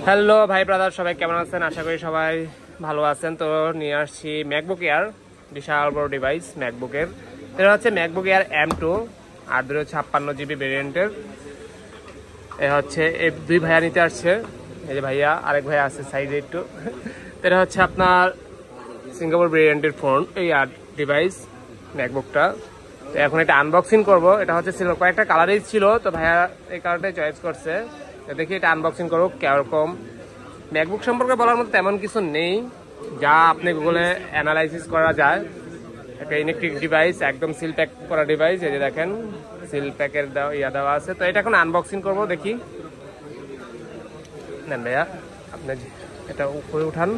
Hello ভাই brother, সবাই কেমন আছেন? আশা করি সবাই ভালো আছেন। তো নিয়ে আসছি ম্যাকবুক এয়ার, বিশাল বড় ডিভাইস ম্যাকবুকের। এটা হচ্ছে ম্যাকবুক এয়ার M2 856GB ভেরিয়েন্টের। এ হচ্ছে এই দুই ভাইয়া নিতে আসছে, এই যে ভাইয়া, আরেক ভাইয়া আছে সাইডে একটু। এটা হচ্ছে আপনার সিঙ্গাপুর ভেরিয়েন্টের ফোন, এই ডিভাইস ম্যাকবুকটা। তো এখন এটা আনবক্সিং করব। এটা হচ্ছে ছিল কয়েকটা কালারই ছিল, তো ভাইয়া এই কালারটাই চয়েস করছে। দেখি এটা আনবক্সিং করো কিরকম। ম্যাকবুক সম্পর্কে বলার মতো তেমন কিছু নেই, যা আপনি গুগলে অ্যানালাইসিস করা যায়। একটা ইলেকট্রিক ডিভাইস, একদম সিল প্যাক করা ডিভাইস। এই যে দেখেন সিল প্যাকের দেওয়া আছে। তো এটা এখন আনবক্সিং করব, দেখি। নেন ভাইয়া, আপনি এটা উপরে উঠান।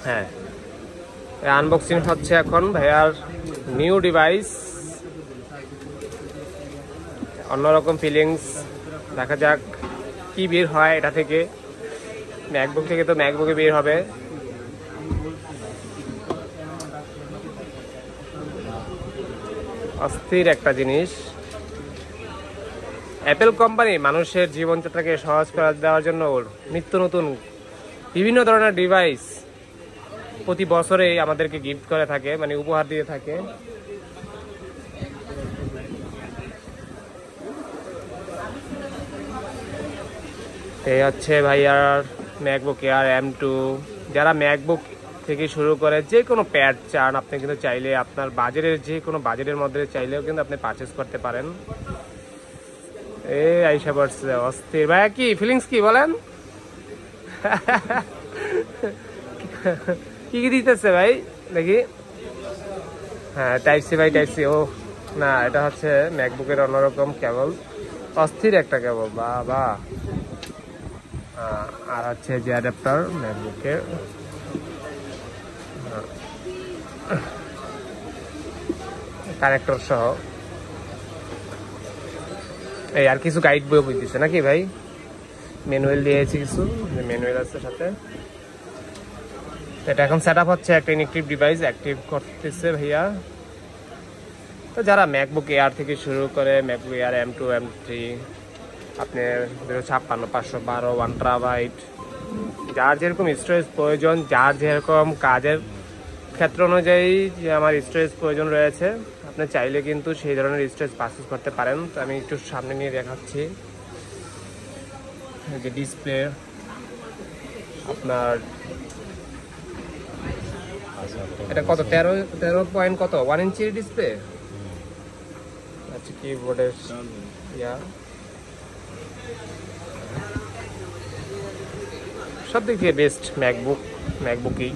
হ্যাঁ, আনবক্সিং হচ্ছে এখন ভাইয়ার নিউ ডিভাইস। অন্যরকম ফিলিংস, দেখা যাক কি বের হয় এটা থেকে। ম্যাকবুক থেকে তো ম্যাকবুকে বের হবে। অস্থির একটা জিনিস। অ্যাপেল কোম্পানি মানুষের জীবনযাত্রাকে সহজ করে দেওয়ার জন্য নিত্য নতুন বিভিন্ন ধরনের ডিভাইস প্রতি বছরে আমাদেরকে গিফট করে থাকে, মানে উপহার দিয়ে থাকে। এই হচ্ছে ভাইয়ার ম্যাকবুক এয়ার M2। যারা ম্যাকবুক থেকে শুরু করে যে কোনো প্যাড চান, আপনি কিন্তু চাইলে আপনার বাজেটের যে কোনো বাজেটের মধ্যে চাইলেও কিন্তু আপনি পারচেস করতে পারেন। এই আইসা পড়ছে অস্থির। ভাইয়া কি ফিলিংস কি বলেন? কি কি দিতেছে ভাই দেখি? হ্যাঁ, টাইপ সি ভাই, টাইপ সি। ও না, এটা হচ্ছে ম্যাকবুকের অন্যরকম কেবল, অস্থির একটা কেবল। বাবা। আর হচ্ছে যে অ্যাডাপ্টার ম্যাকবুকের, কানেক্টর সহ। এই আর কিছু গাইড বই দিচ্ছে নাকি ভাই? ম্যানুয়াল দিয়েছি, কিছু ম্যানুয়াল আছে সাথে। এটা এখন সেট আপ হচ্ছে, একটা ইলেকট্রিক ডিভাইস অ্যাক্টিভ করতেছে ভাইয়া। তো যারা ম্যাকবুক এয়ার থেকে শুরু করে ম্যাকবুক এয়ার M2 M3, আপনার 256 512 1 TB, যার যেরকম স্টোরেজ প্রয়োজন, যার যেরকম কাজের ক্ষেত্র অনুযায়ী যে আমার স্টোরেজ প্রয়োজন রয়েছে, আপনি চাইলে কিন্তু সেই ধরনের স্টোরেজ পারচেজ করতে পারেন। তো আমি একটু সামনে নিয়ে দেখাচ্ছি। যে ডিসপ্লে আপনার এটা কত, 13 পয়েন্ট কত 1 ইঞ্চির ডিসপ্লে। আচ্ছা, কিবোর্ডের সব দিক থেকে বেস্ট ম্যাকবুকই।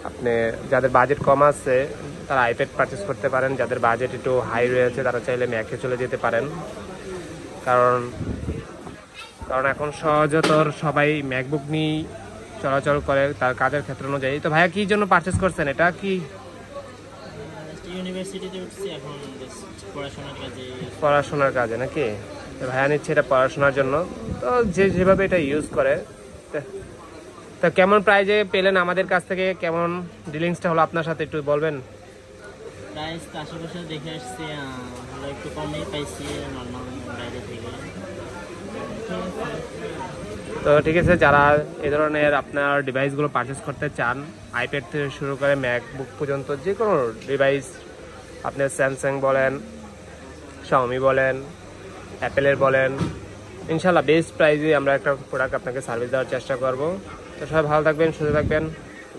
আপনি যাদের বাজেট কম আছে তারা আইপ্যাড পারচেস করতে পারেন, যাদের বাজেট একটু হাই রয়েছে তারা চাইলে ম্যাকে চলে যেতে পারেন। কারণ এখন সহজতর সবাই ম্যাকবুক নিয়ে চলাচল করে তার কাজের ক্ষেত্র অনুযায়ী। তো ভাইয়া কি জন্য পারচেস করছেন? এটা কি ইউনিভার্সিটিতে উঠছি, এখন পড়াশোনার কাজে নাকি? ভাইয়া নিচ্ছে এটা পড়াশোনার জন্য। তো যেভাবে এটা ইউজ করে, তা কেমন প্রাইজে পেলেন আমাদের কাছ থেকে? কেমন ডিলিংসটা হলো আপনার সাথে একটু বলবেন? প্রাইস আশেপাশে দেখে আসছি, একটু কমই পাইছি নর্মাল বাইরে থেকে। তো ঠিক আছে, যারা এই ধরনের আপনার ডিভাইসগুলো পারচেস করতে চান, আইপ্যাড থেকে শুরু করে ম্যাকবুক পর্যন্ত যে কোনো ডিভাইস, আপনি স্যামসাং বলেন, শাওমি বলেন, অ্যাপেলের বলেন, ইনশাল্লাহ বেস্ট প্রাইজে আমরা একটা প্রোডাক্ট আপনাকে সার্ভিস দেওয়ার চেষ্টা করব। তো সবাই ভালো থাকবেন, সুস্থ থাকবেন,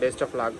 বেস্ট অফ লাক।